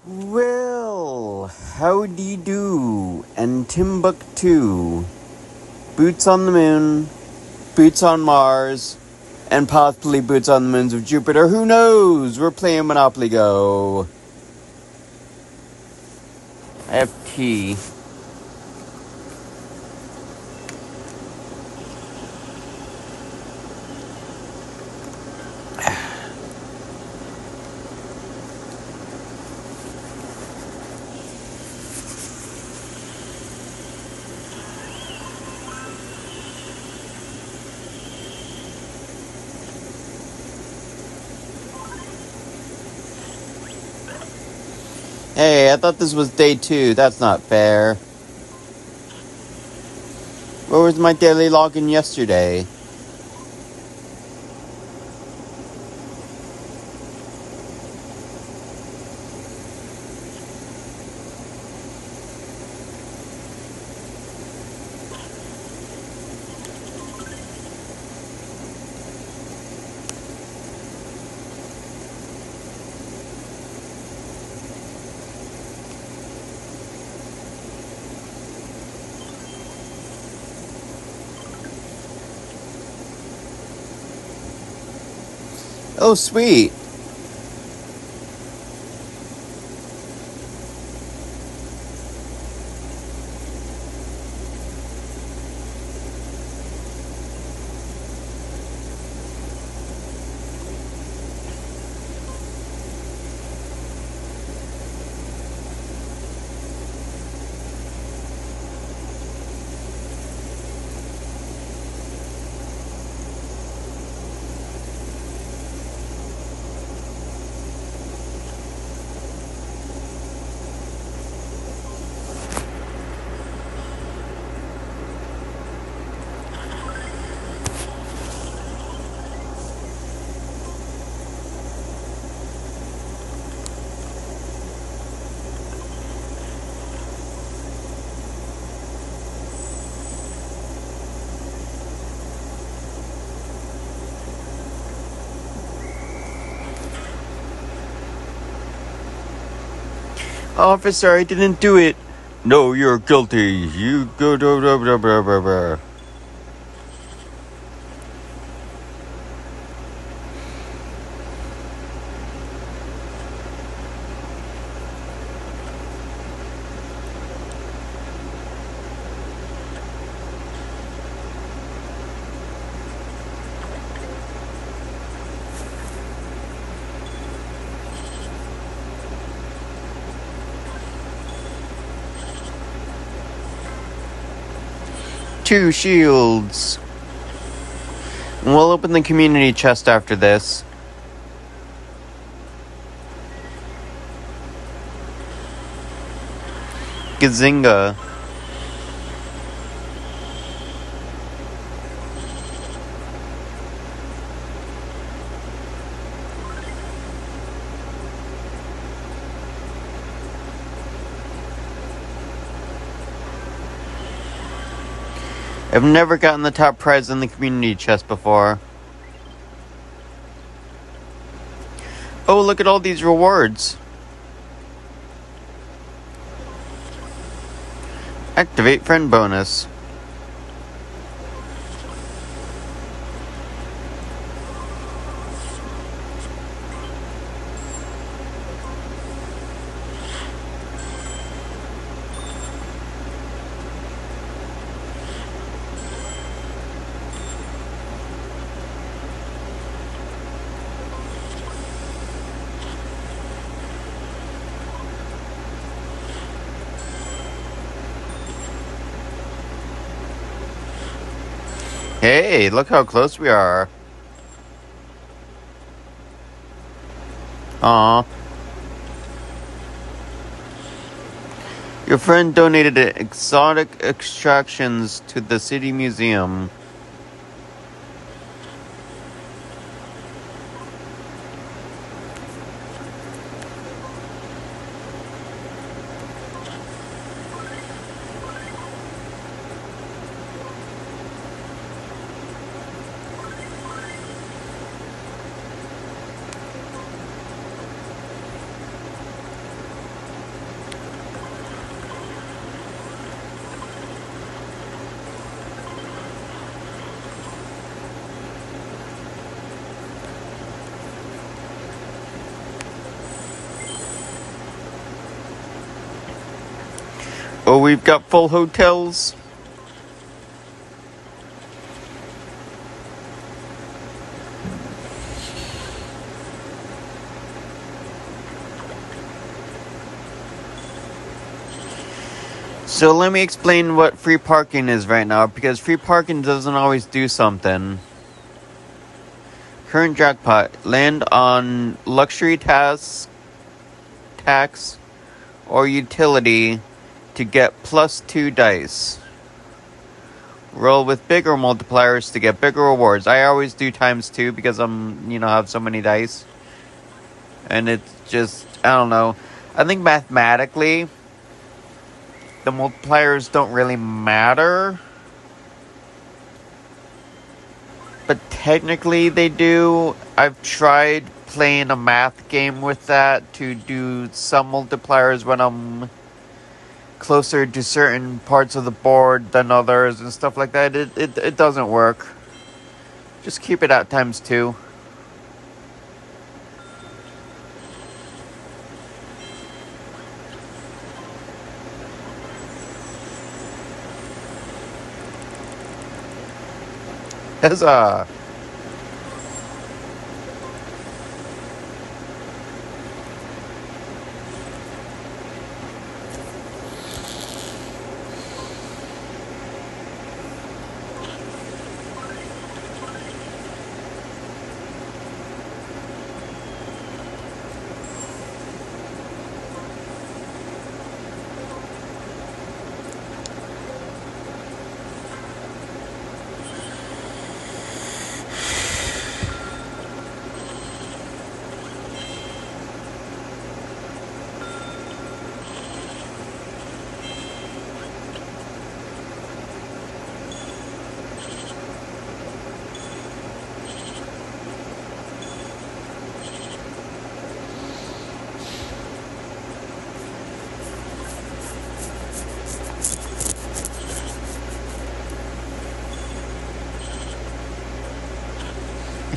Well, howdy do, and Timbuktu. Boots on the moon, boots on Mars, and possibly boots on the moons of Jupiter. Who knows? We're playing Monopoly Go. I have tea. Hey, I thought this was day 2. That's not fair. Where was my daily login yesterday? Oh, sweet. Officer, I didn't do it. No, you're guilty. You go. Two shields. We'll open the community chest after this. Gazinga. I've never gotten the top prize in the community chest before. Oh, look at all these rewards. Activate friend bonus. Hey, look how close we are. Aw. Your friend donated exotic extractions to the city museum. Oh, we've got full hotels. So let me explain what free parking is right now, because free parking doesn't always do something. Current jackpot. Land on luxury tax or utility to get +2 dice. Roll with bigger multipliers to get bigger rewards. I always do ×2 because have so many dice. And it's just, I don't know. I think mathematically, the multipliers don't really matter. But technically they do. I've tried playing a math game with that to do some multipliers when I'm closer to certain parts of the board than others and stuff like that. It doesn't work. Just keep it at ×2. Huzzah!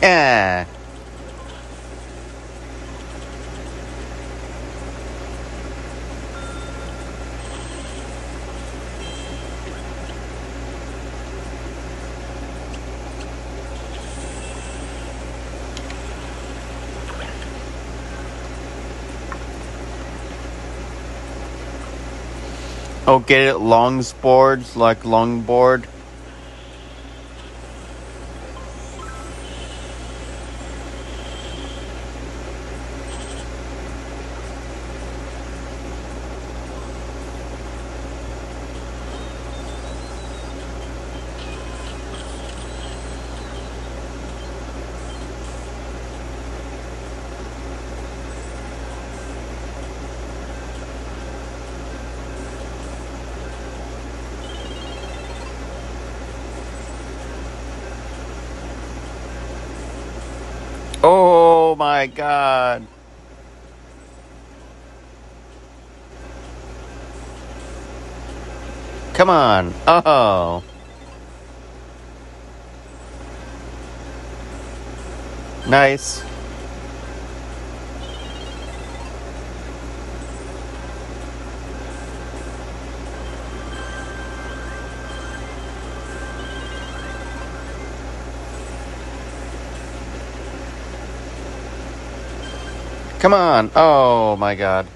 Yeah. Oh, get it? Longsboards, like longboard. Oh my god. Come on. Oh. Nice. Come on. Oh my god.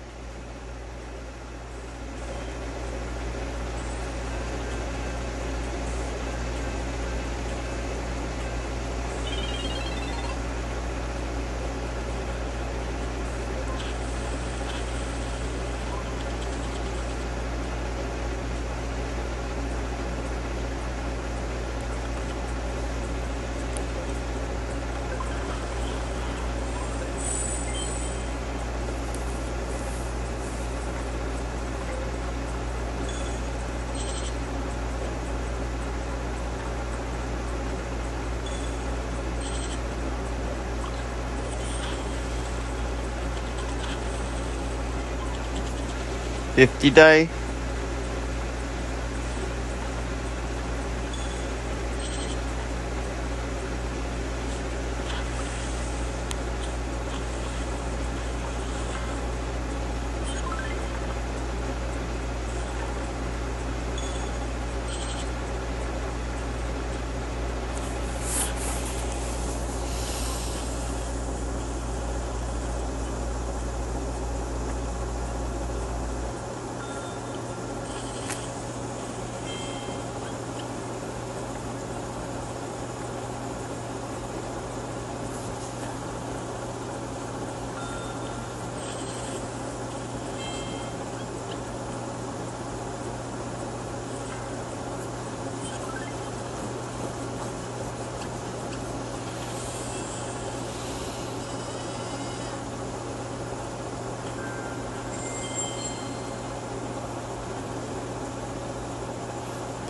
$50.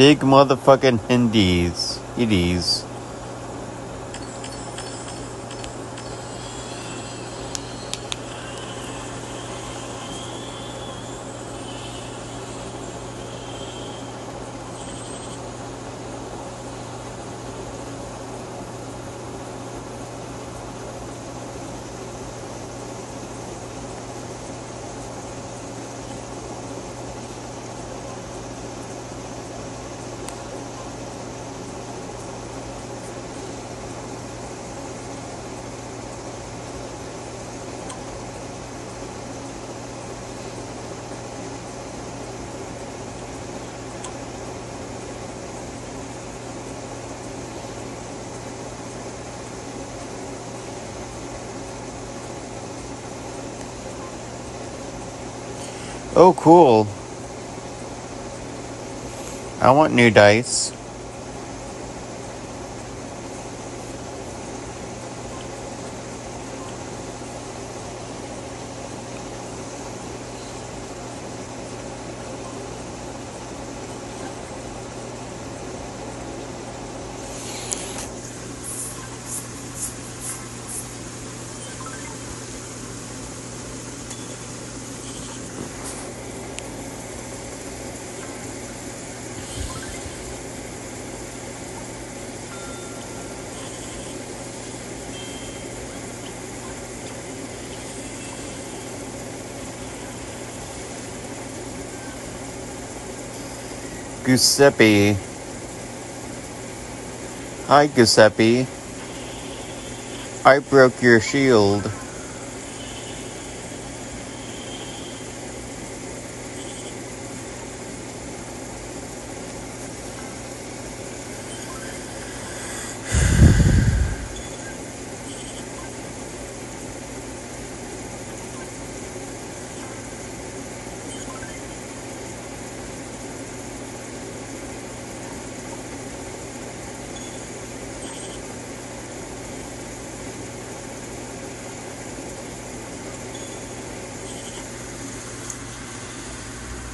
Big motherfucking Hindis. Hindis. Oh, cool. I want new dice. Giuseppe. Hi, Giuseppe. I broke your shield.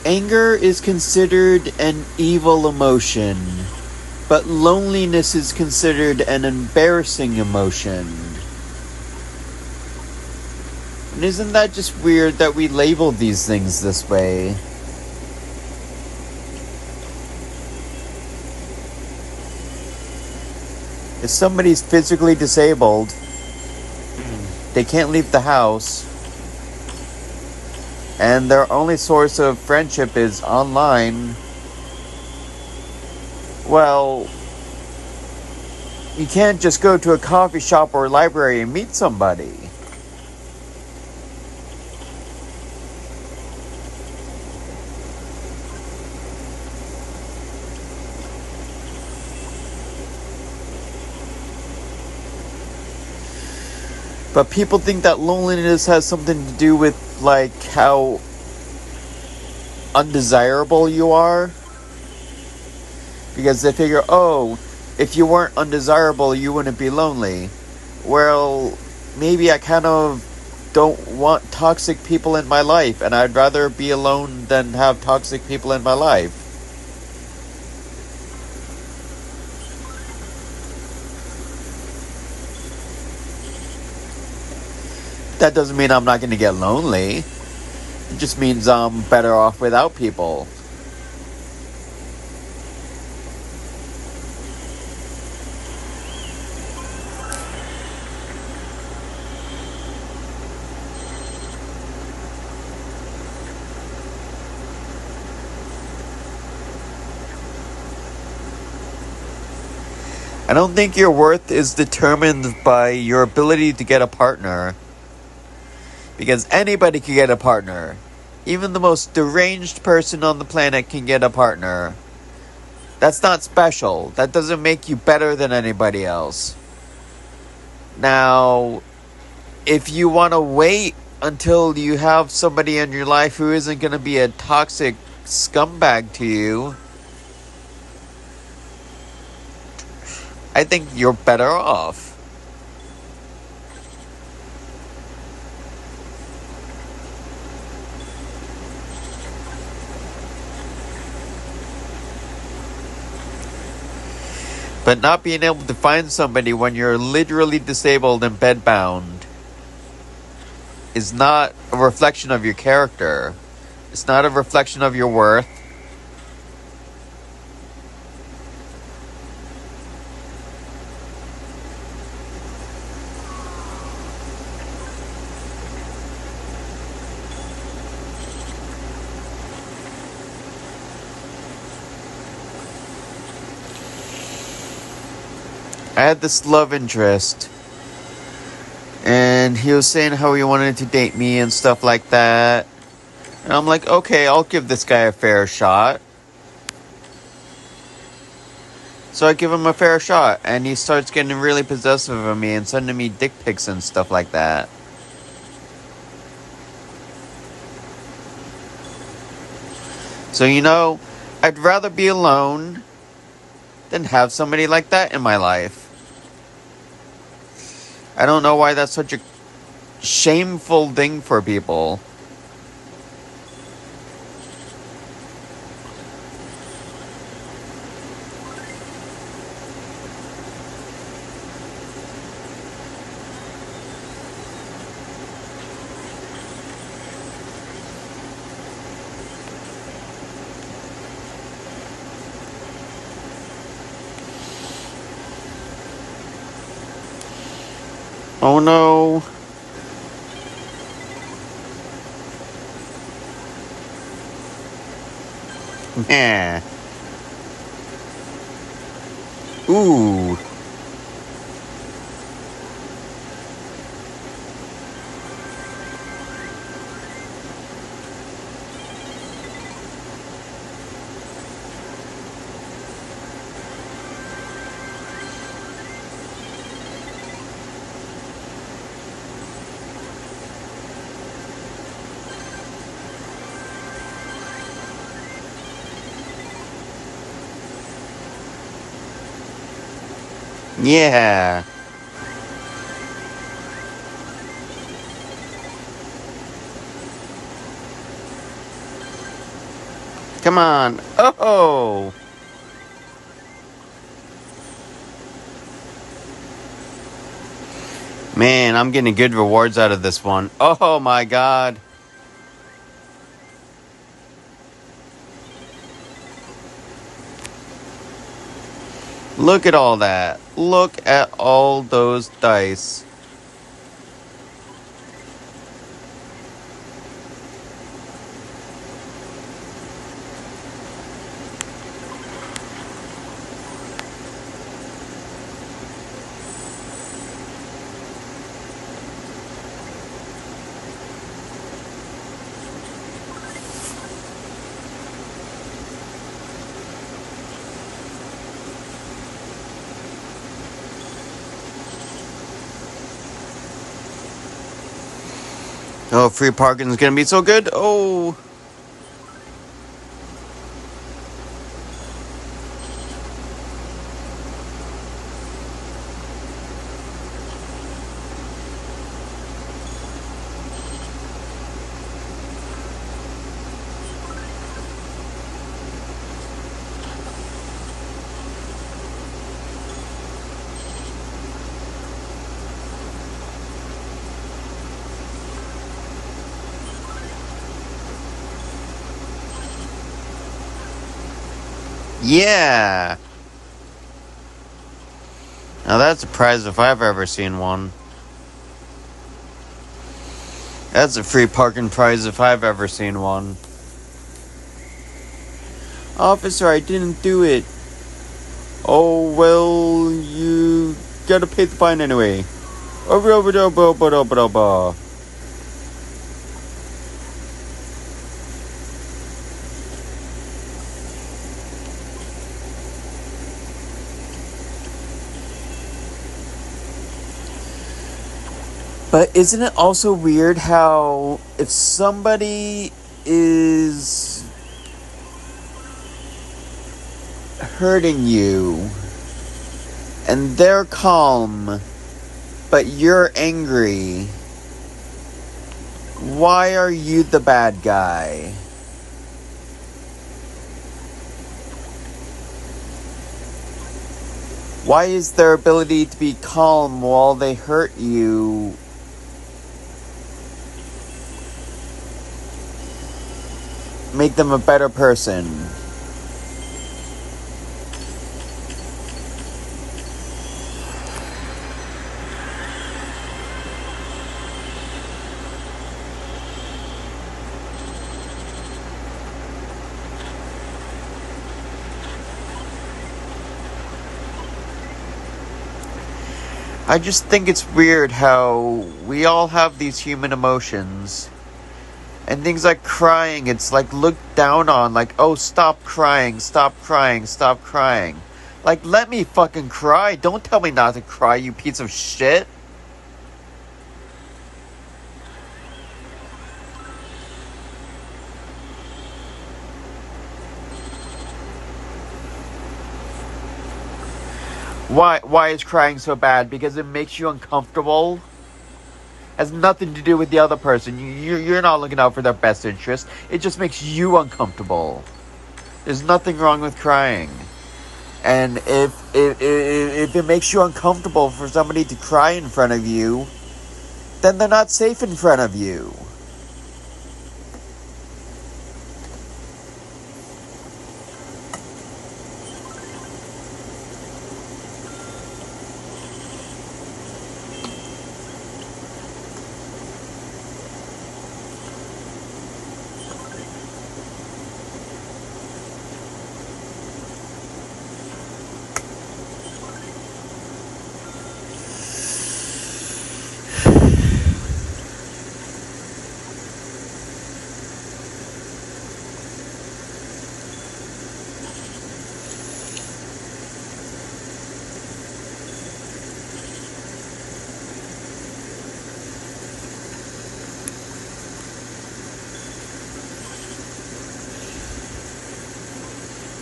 Anger is considered an evil emotion, but loneliness is considered an embarrassing emotion. And isn't that just weird that we label these things this way? If somebody's physically disabled, they can't leave the house, and their only source of friendship is online, well, you can't just go to a coffee shop or a library and meet somebody. But people think that loneliness has something to do with, like, how undesirable you are. Because they figure, oh, if you weren't undesirable, you wouldn't be lonely. Well, maybe I kind of don't want toxic people in my life, and I'd rather be alone than have toxic people in my life. That doesn't mean I'm not going to get lonely. It just means I'm better off without people. I don't think your worth is determined by your ability to get a partner. Because anybody can get a partner. Even the most deranged person on the planet can get a partner. That's not special. That doesn't make you better than anybody else. Now, if you want to wait until you have somebody in your life who isn't going to be a toxic scumbag to you, I think you're better off. But not being able to find somebody when you're literally disabled and bedbound is not a reflection of your character. It's not a reflection of your worth. I had this love interest, and he was saying how he wanted to date me and stuff like that. And I'm like, okay, I'll give this guy a fair shot. So I give him a fair shot, and he starts getting really possessive of me and sending me dick pics and stuff like that. So, I'd rather be alone than have somebody like that in my life. I don't know why that's such a shameful thing for people. Oh no. Yeah. Ooh. Yeah. Come on. Oh. Man, I'm getting good rewards out of this one. Oh my god. Look at all that. Look at all those dice. Oh, free parking is gonna be so good. Oh. Yeah. Now that's a prize if I've ever seen one. That's a free parking prize if I've ever seen one. Officer, I didn't do it. Oh, well, you gotta pay the fine anyway. But isn't it also weird how if somebody is hurting you and they're calm, but you're angry, why are you the bad guy? Why is their ability to be calm while they hurt you make them a better person? I just think it's weird how we all have these human emotions. And things like crying, it's like looked down on, like, oh, stop crying, stop crying, stop crying. Like, let me fucking cry. Don't tell me not to cry, you piece of shit. Why is crying so bad? Because it makes you uncomfortable? Has nothing to do with the other person. You're not looking out for their best interest. It just makes you uncomfortable. There's nothing wrong with crying. And if it makes you uncomfortable for somebody to cry in front of you, then they're not safe in front of you.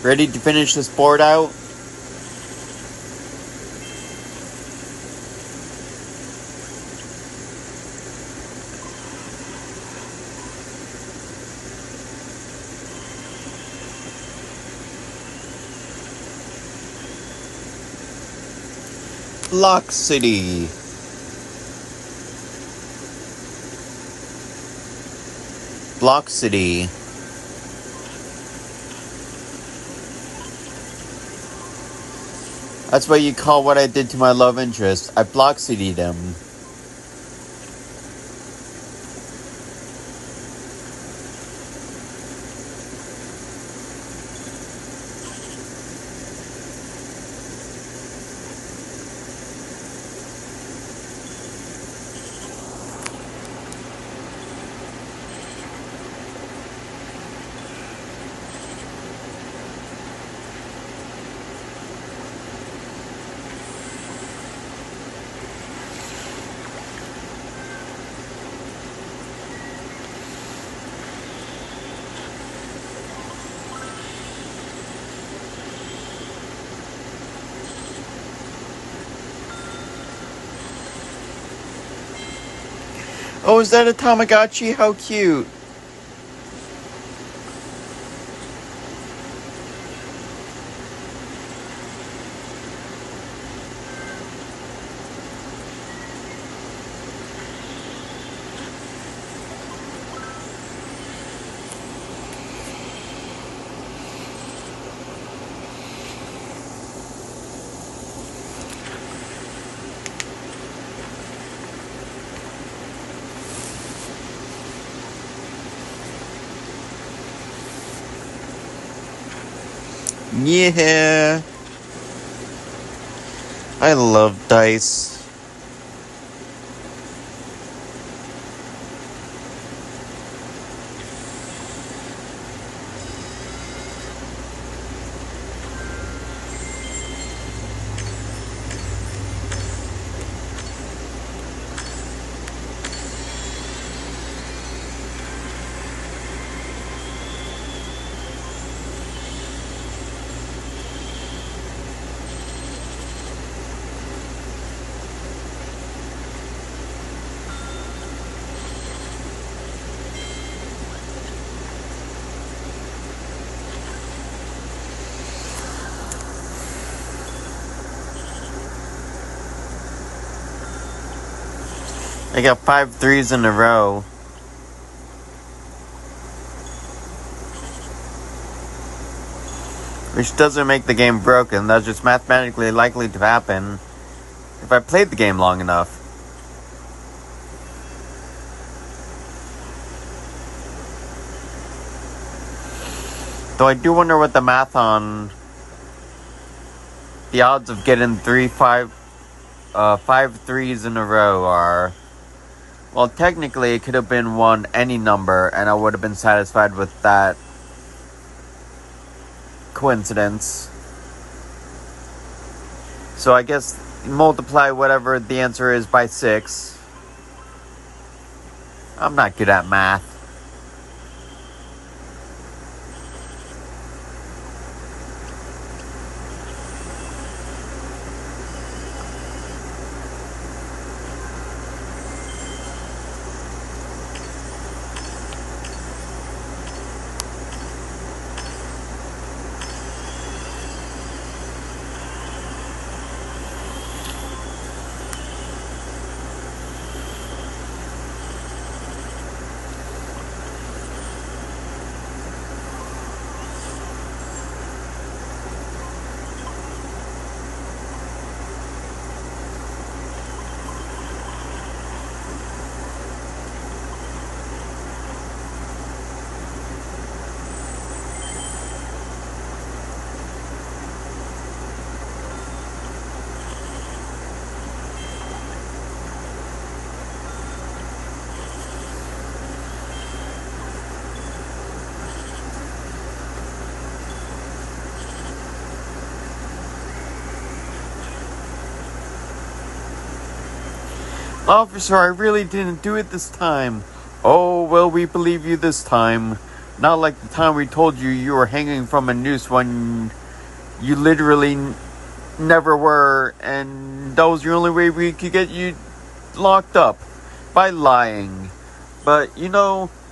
Ready to finish this board out? Block City. Block City. That's what you call what I did to my love interest. I Block City'd him. Oh, is that a Tamagotchi? How cute. Yeah. I love dice. I got 5 threes in a row. Which doesn't make the game broken. That's just mathematically likely to happen if I played the game long enough. Though I do wonder what the math on the odds of getting 5 threes in a row are. Well, technically it could have been any number and I would have been satisfied with that coincidence. So I guess multiply whatever the answer is by 6. I'm not good at math. Officer, I really didn't do it this time. Oh, well, we believe you this time. Not like the time we told you you were hanging from a noose when you literally never were, and that was the only way we could get you locked up, by lying. But,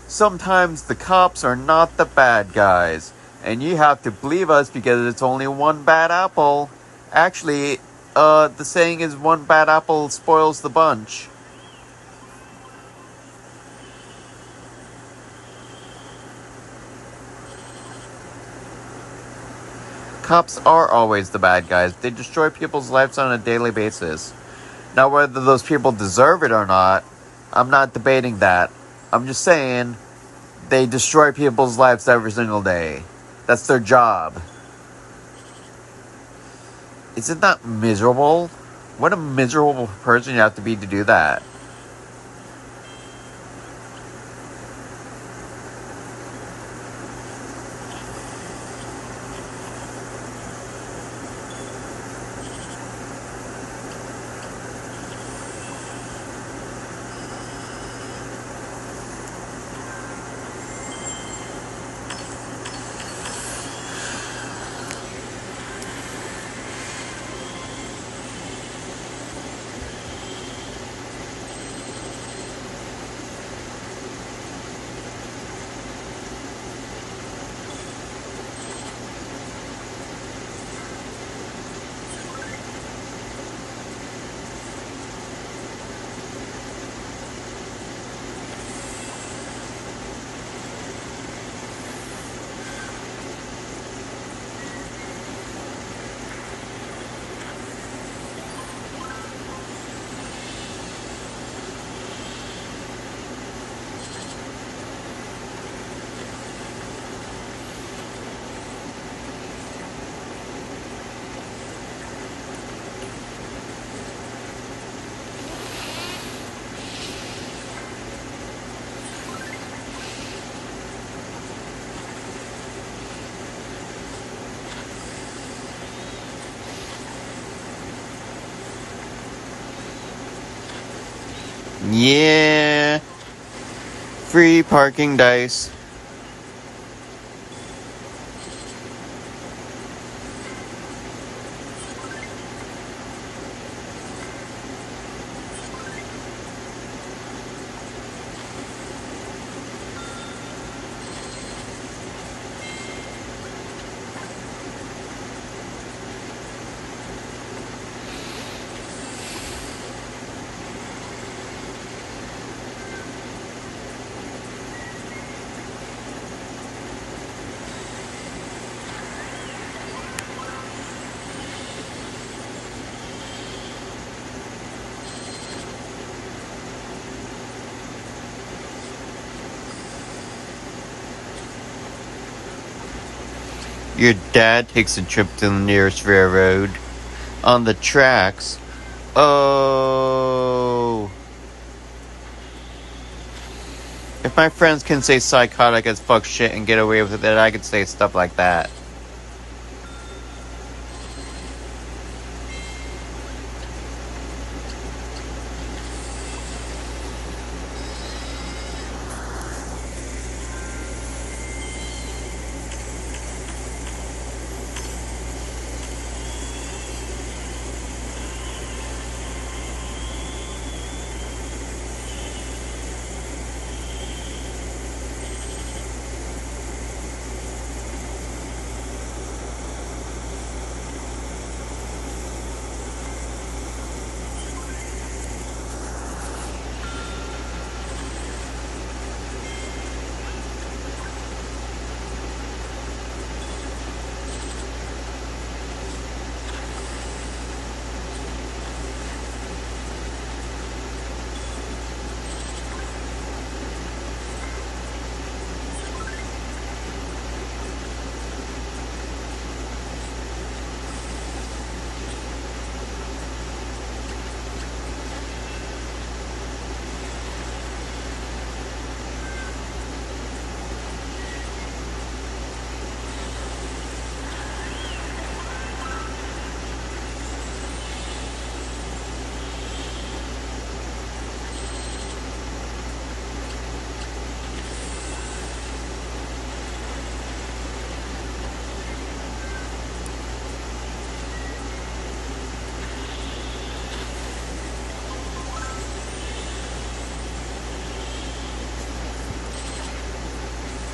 sometimes the cops are not the bad guys, and you have to believe us because it's only one bad apple. Actually, the saying is one bad apple spoils the bunch. Cops are always the bad guys. They destroy people's lives on a daily basis. Now, whether those people deserve it or not, I'm not debating that. I'm just saying they destroy people's lives every single day. That's their job. Isn't that miserable? What a miserable person you have to be to do that. Yeah. Free parking dice. Your dad takes a trip to the nearest railroad. On the tracks. Oh. If my friends can say psychotic as fuck shit and get away with it, I could say stuff like that.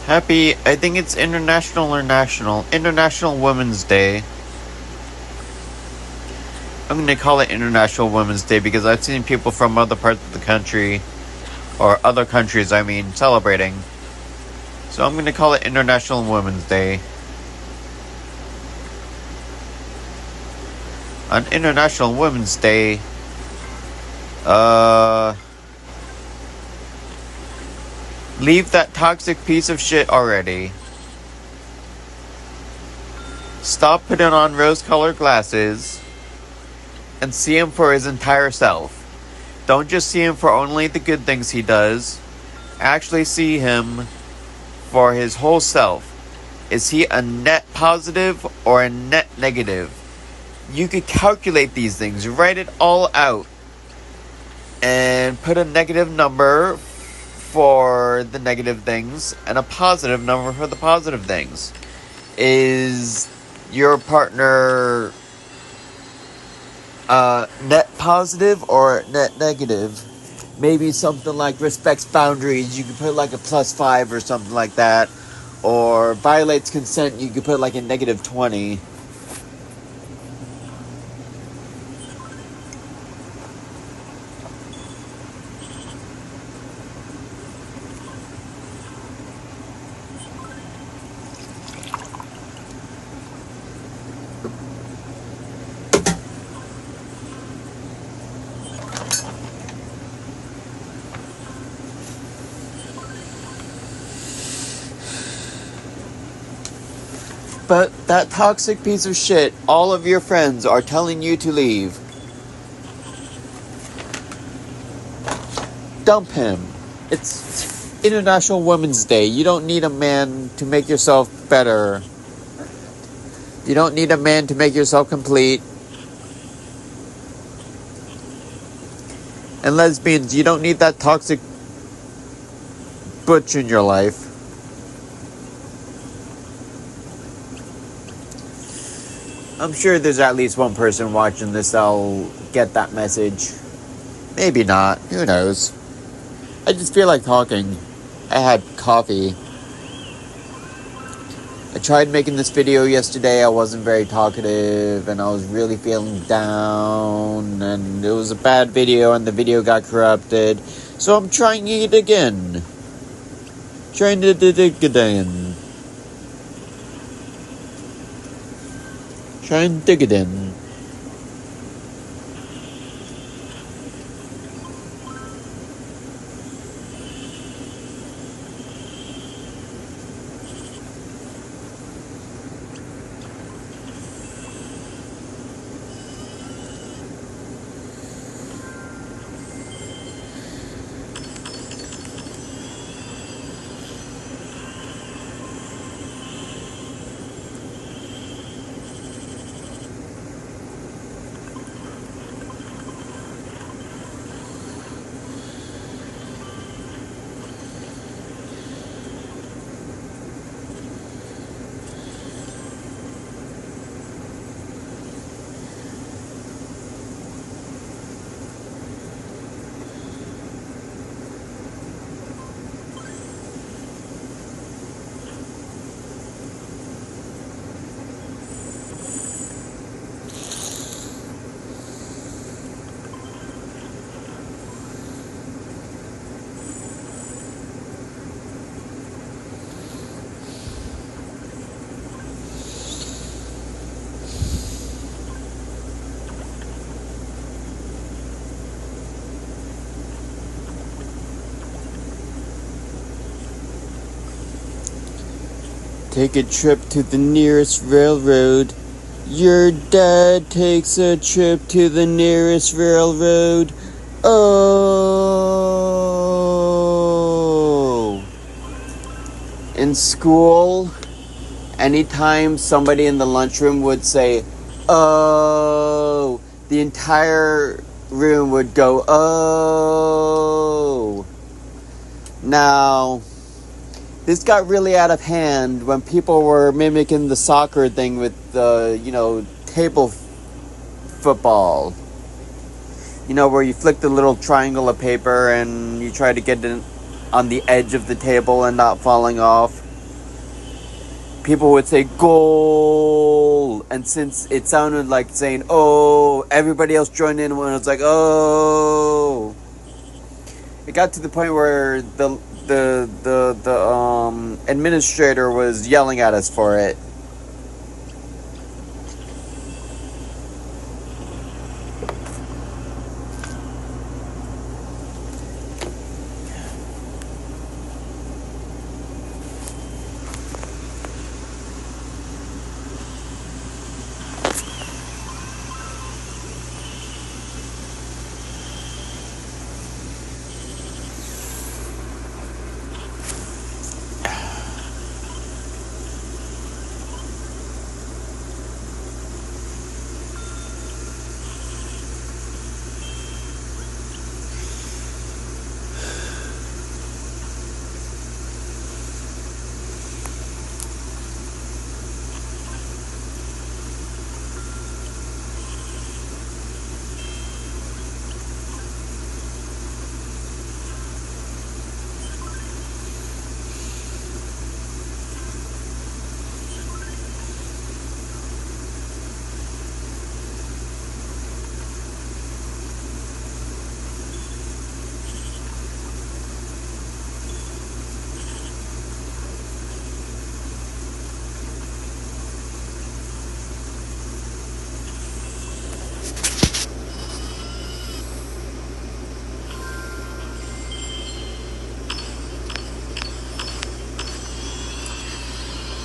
Happy, I think it's International Women's Day. I'm going to call it International Women's Day because I've seen people from other parts of the country, or other countries, celebrating. So I'm going to call it International Women's Day. On International Women's Day, leave that toxic piece of shit already. Stop putting on rose-colored glasses and see him for his entire self. Don't just see him for only the good things he does. Actually see him for his whole self. Is he a net positive or a net negative? You could calculate these things, write it all out, and put a negative number for the negative things and a positive number for the positive things. Is your partner net positive or net negative? Maybe something like respects boundaries, you could put like a +5 or something like that. Or violates consent, you could put like a -20. But that toxic piece of shit, all of your friends are telling you to leave. Dump him. It's International Women's Day. You don't need a man to make yourself better. You don't need a man to make yourself complete. And lesbians, you don't need that toxic butch in your life. I'm sure there's at least one person watching this that'll get that message. Maybe not. Who knows? I just feel like talking. I had coffee. I tried making this video yesterday. I wasn't very talkative and I was really feeling down and it was a bad video and the video got corrupted. So I'm trying it again. Trying to do it again. Try and dig it in. Take a trip to the nearest railroad. Your dad takes a trip to the nearest railroad. Oh. In school, anytime somebody in the lunchroom would say, oh, the entire room would go, oh. Now, this got really out of hand when people were mimicking the soccer thing with the, table football. Where you flick the little triangle of paper and you try to get it on the edge of the table and not falling off. People would say, goal! And since it sounded like saying, oh, everybody else joined in when it was like, oh. It got to the point where the administrator was yelling at us for it.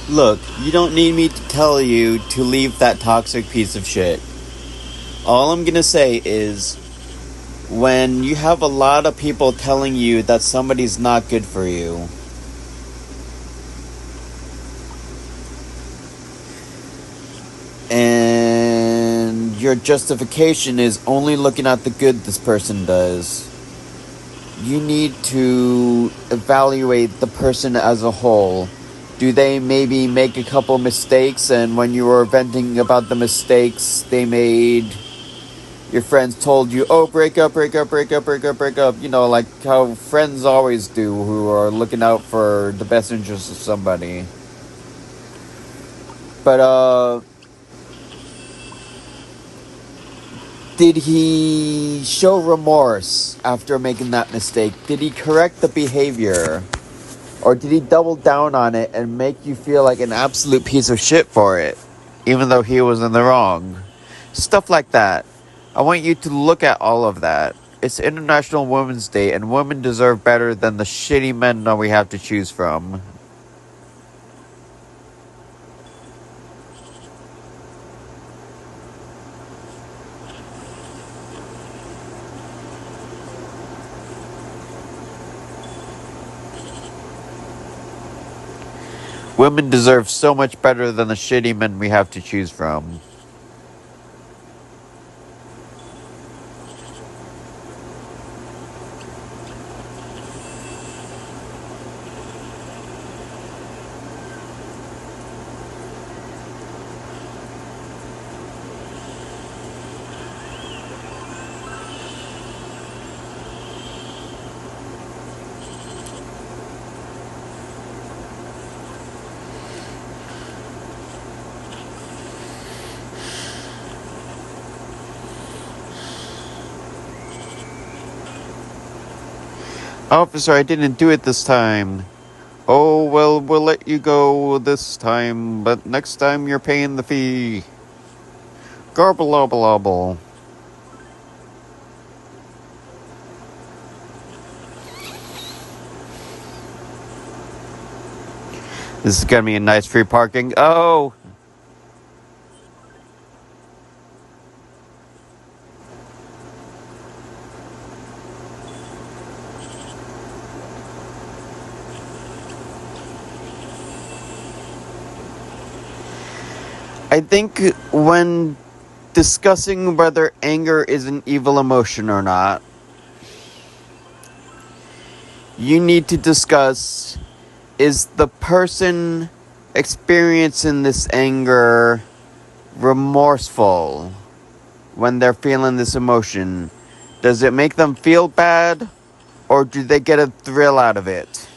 Look, you don't need me to tell you to leave that toxic piece of shit. All I'm gonna say is, when you have a lot of people telling you that somebody's not good for you, and your justification is only looking at the good this person does, you need to evaluate the person as a whole. Do they maybe make a couple mistakes, and when you were venting about the mistakes they made, your friends told you, oh, break up, break up, break up, break up, break up. Like how friends always do, who are looking out for the best interests of somebody. But, did he show remorse after making that mistake? Did he correct the behavior? Or did he double down on it and make you feel like an absolute piece of shit for it, even though he was in the wrong? Stuff like that. I want you to look at all of that. It's International Women's Day, and women deserve better than the shitty men that we have to choose from. Women deserve so much better than the shitty men we have to choose from. Officer, I didn't do it this time. Oh, well, we'll let you go this time, but next time you're paying the fee. Garble, obble, obble. This is gonna be a nice free parking. Oh! I think when discussing whether anger is an evil emotion or not, you need to discuss, is the person experiencing this anger remorseful when they're feeling this emotion? Does it make them feel bad, or do they get a thrill out of it?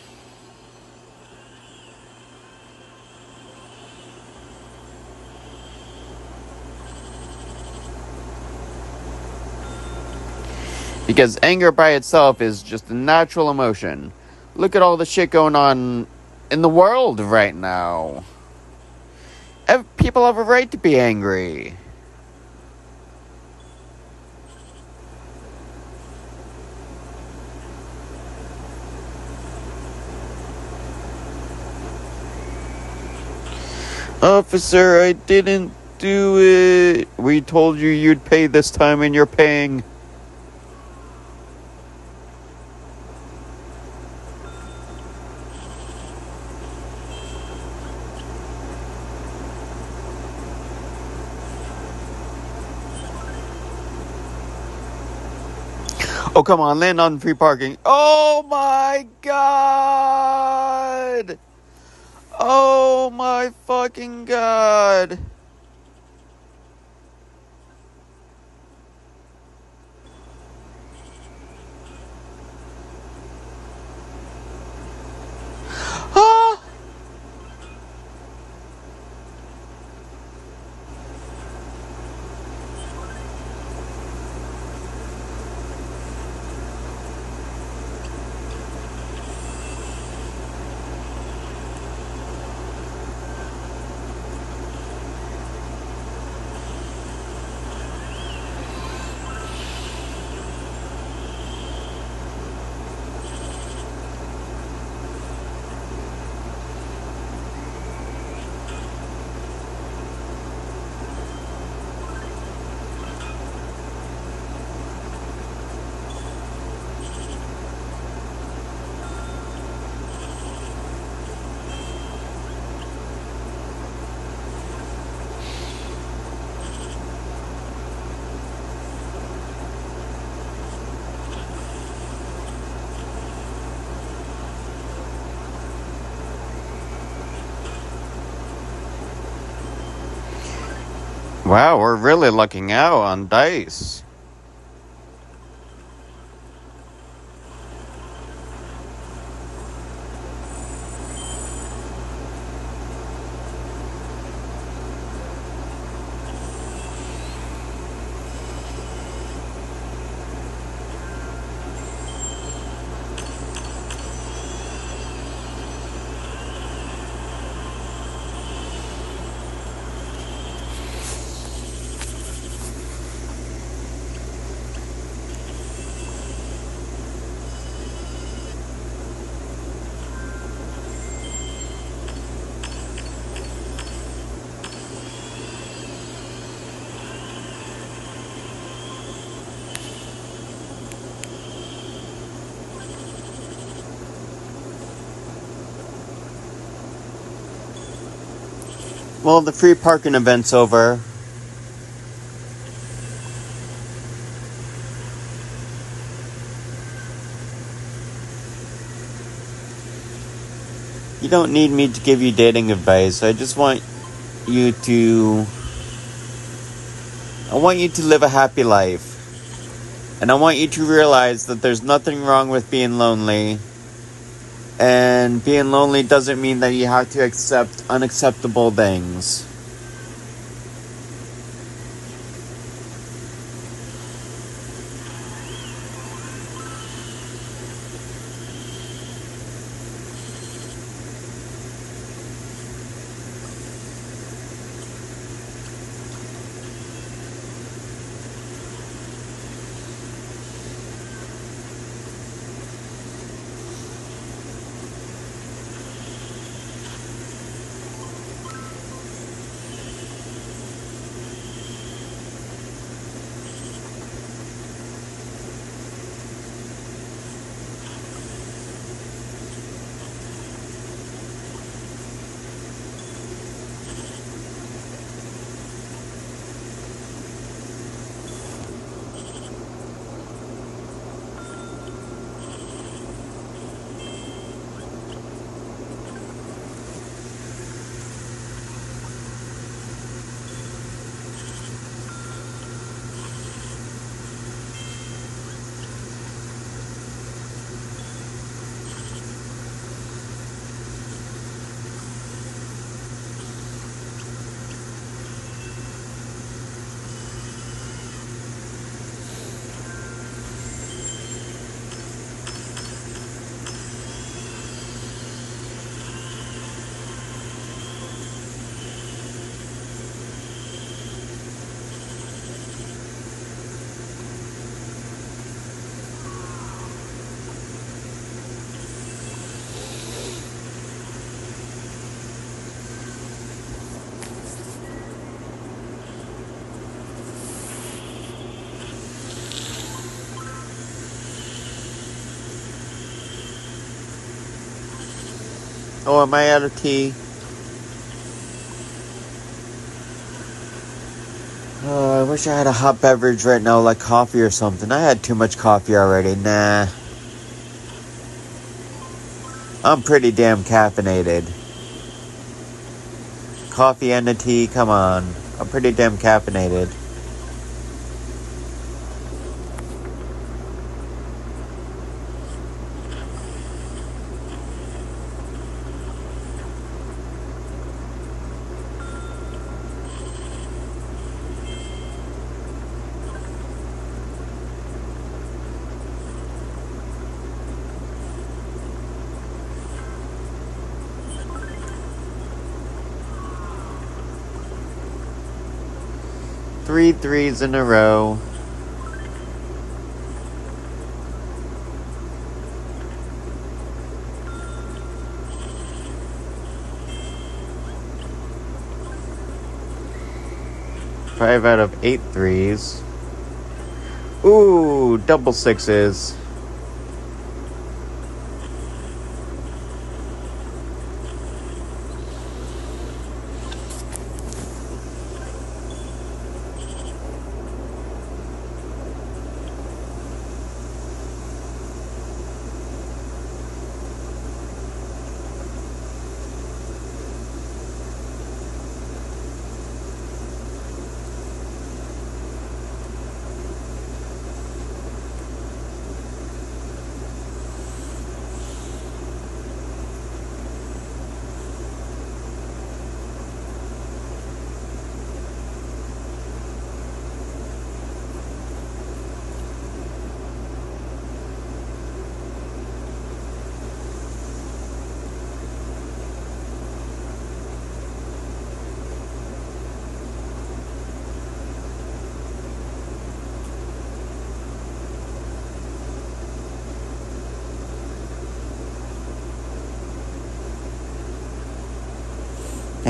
Because anger by itself is just a natural emotion. Look at all the shit going on in the world right now. People have a right to be angry. Officer, I didn't do it. We told you you'd pay this time and you're paying. Oh, come on, land on free parking. Oh my god! Oh my fucking god! Ah! Wow, we're really lucking out on dice. Well, the free parking event's over. You don't need me to give you dating advice. I just want you to... I want you to live a happy life. And I want you to realize that there's nothing wrong with being lonely. And being lonely doesn't mean that you have to accept unacceptable things. Oh, am I out of tea? Oh, I wish I had a hot beverage right now, like coffee or something. I had too much coffee already. Nah. I'm pretty damn caffeinated. Coffee and a tea, come on. I'm pretty damn caffeinated. Three threes in a row. Five out of 8 threes. Ooh, double sixes.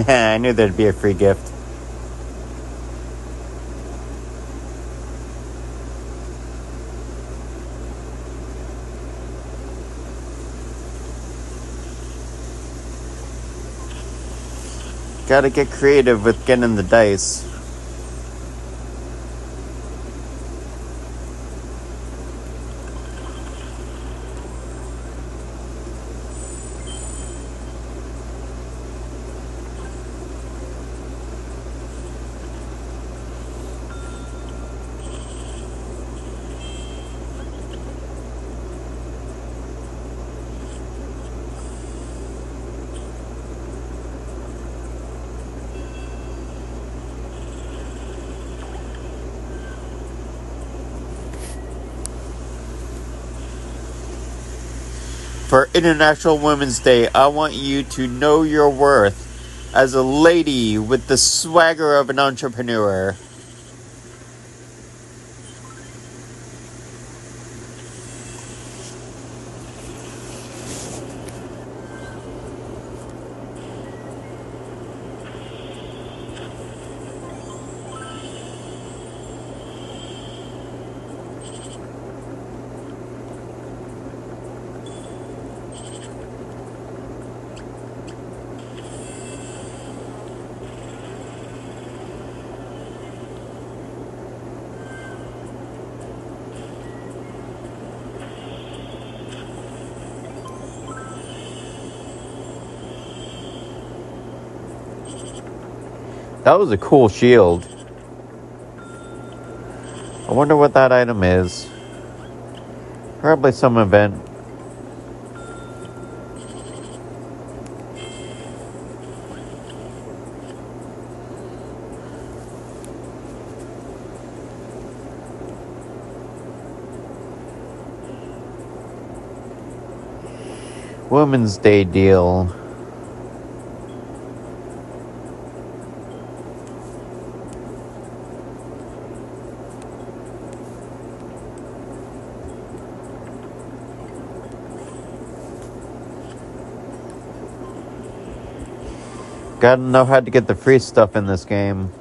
I knew there'd be a free gift. Gotta get creative with getting the dice. For International Women's Day, I want you to know your worth as a lady with the swagger of an entrepreneur. That was a cool shield. I wonder what that item is. Probably some event. Women's Day deal. Gotta know how to get the free stuff in this game.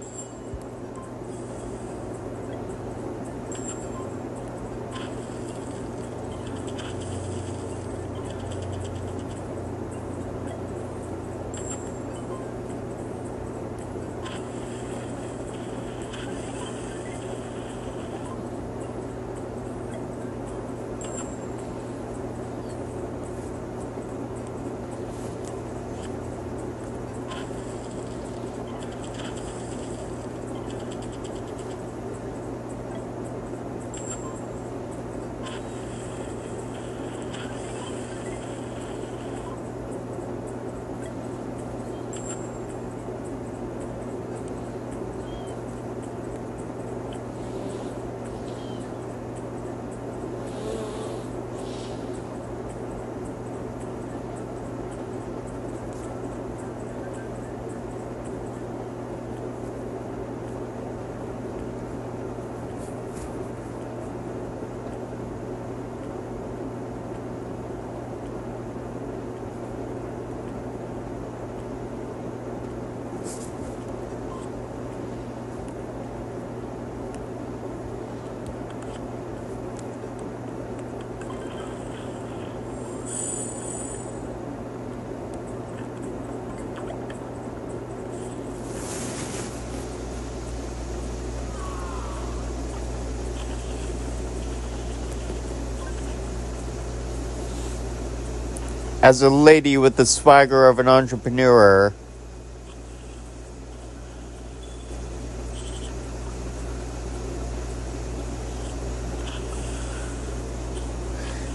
as a lady with the swagger of an entrepreneur.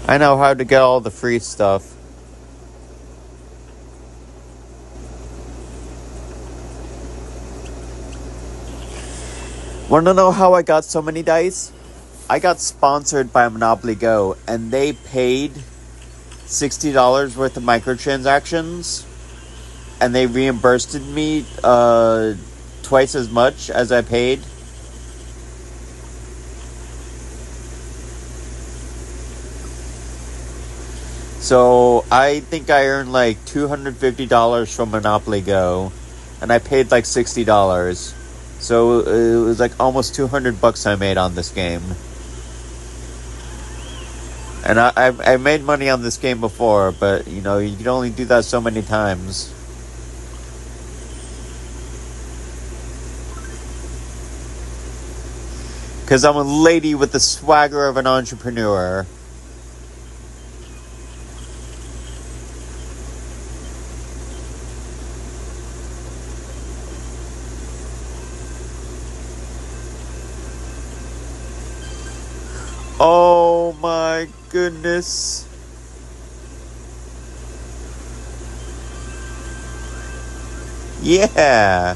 I know how to get all the free stuff. Want to know how I got so many dice? I got sponsored by Monopoly Go, and they paid $60 worth of microtransactions, and they reimbursed me twice as much as I paid. So I think I earned like $250 from Monopoly Go, and I paid like $60. So it was like almost $200 I made on this game. And I made money on this game before, but you know, you can only do that so many times. Because I'm a lady with the swagger of an entrepreneur. Oh my goodness. Yeah.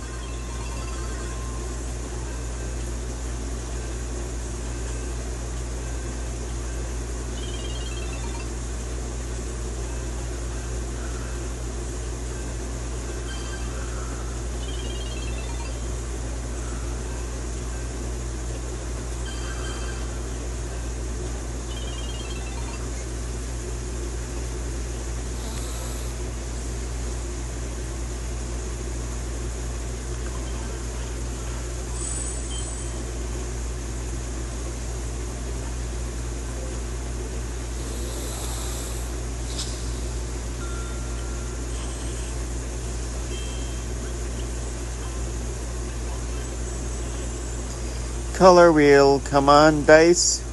Color wheel, come on, dice.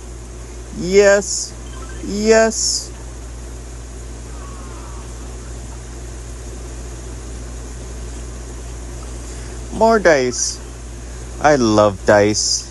Yes. Yes. More dice. I love dice.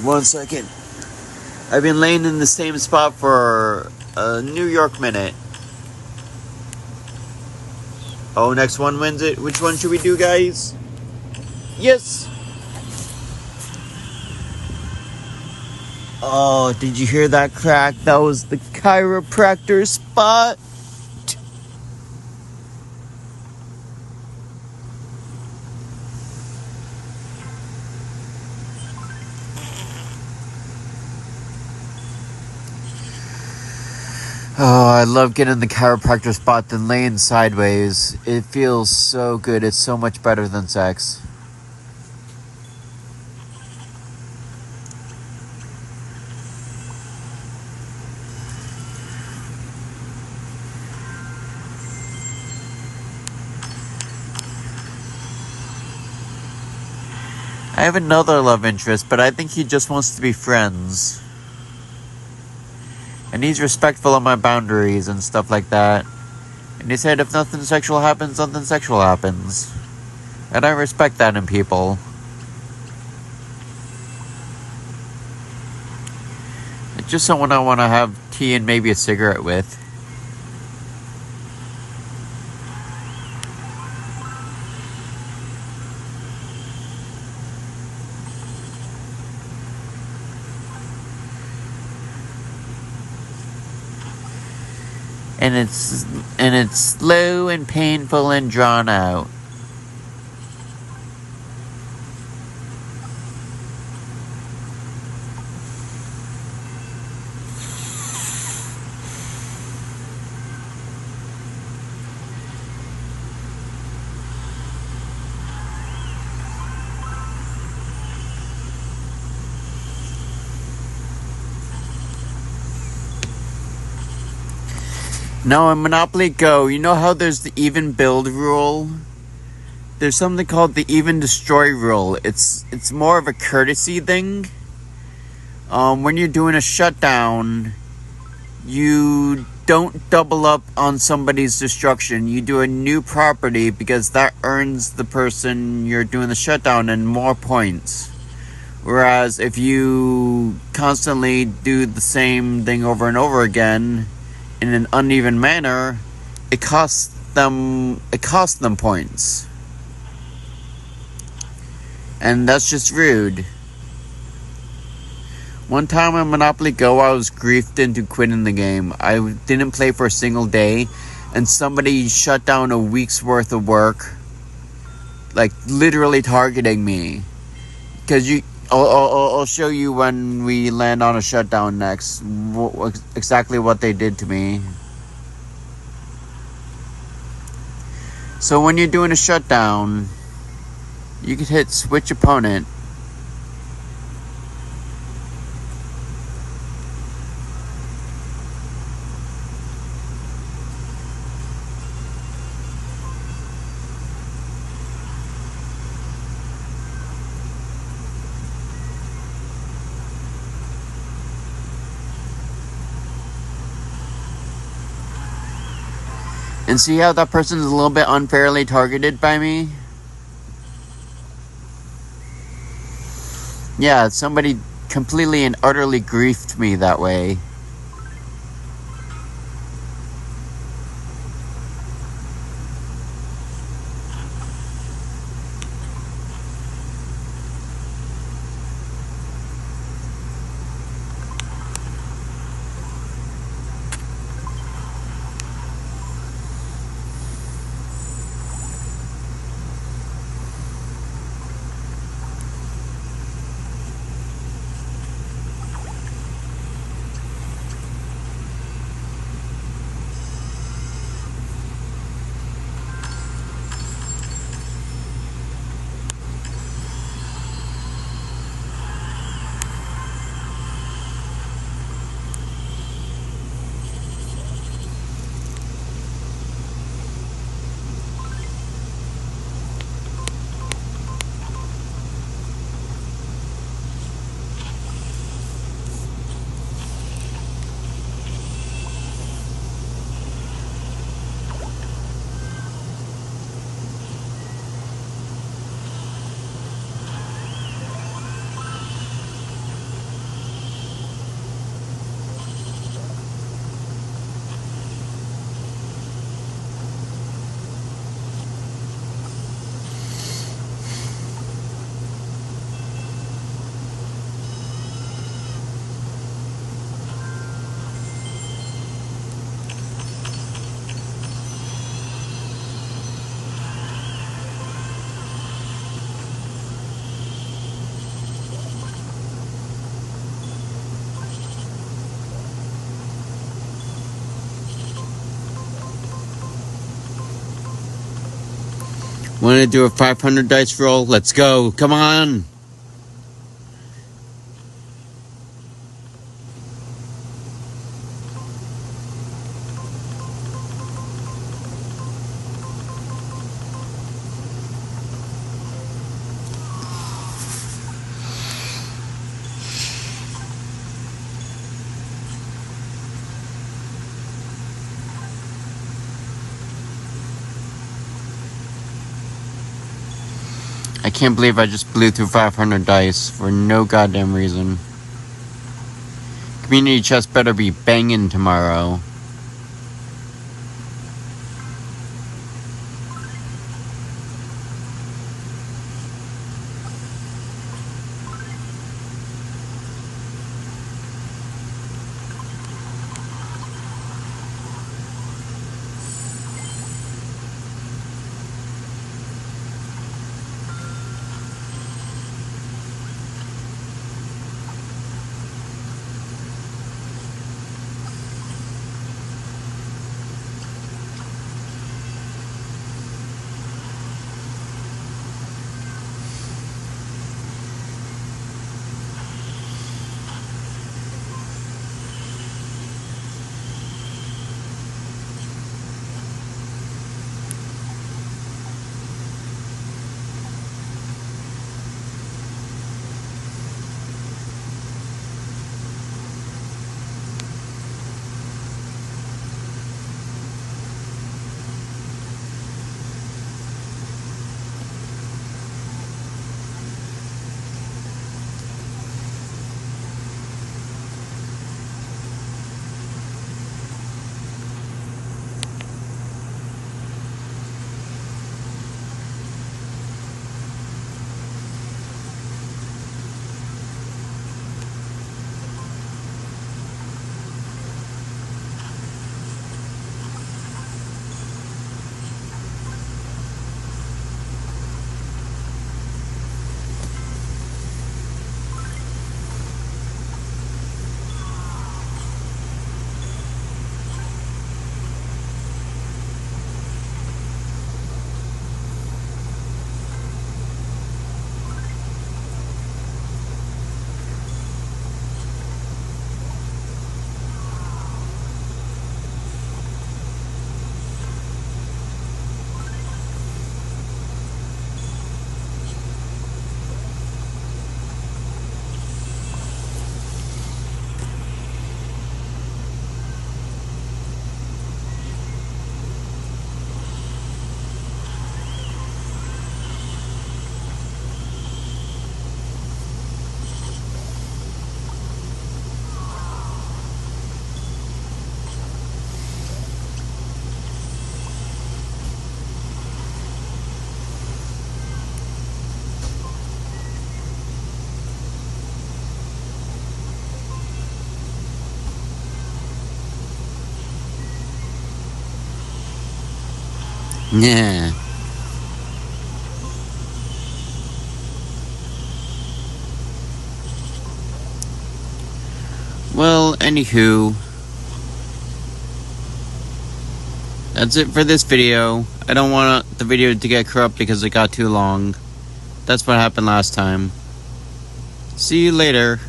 One second. I've been laying in the same spot for a New York minute. Oh, next one wins it. Which one should we do, guys? Yes! Oh, did you hear that crack? That was the chiropractor spot. Oh, I love getting the chiropractor spot than laying sideways. It feels so good. It's so much better than sex. I have another love interest, but I think he just wants to be friends. And he's respectful of my boundaries and stuff like that. And he said if nothing sexual happens, nothing sexual happens. And I respect that in people. It's just someone I want to have tea and maybe a cigarette with. And it's slow and painful and drawn out. Now in Monopoly Go, you know how there's the even build rule? There's something called the even destroy rule. It's more of a courtesy thing. When you're doing a shutdown, you don't double up on somebody's destruction. You do a new property because that earns the person you're doing the shutdown and more points. Whereas if you constantly do the same thing over and over again in an uneven manner, it costs them points. And that's just rude. One time in Monopoly Go, I was griefed into quitting the game. I didn't play for a single day, and somebody shut down a week's worth of work, like literally targeting me. Because I'll show you when we land on a shutdown next, exactly what they did to me. So when you're doing a shutdown, you can hit switch opponent. And see how that person is a little bit unfairly targeted by me? Yeah, somebody completely and utterly griefed me that way. Want to do a 500 dice roll? Let's go. Come on. I can't believe I just blew through 500 dice for no goddamn reason. Community chest better be banging tomorrow. Yeah. Well, anywho, that's it for this video. I don't want the video to get corrupt because it got too long. That's what happened last time. See you later.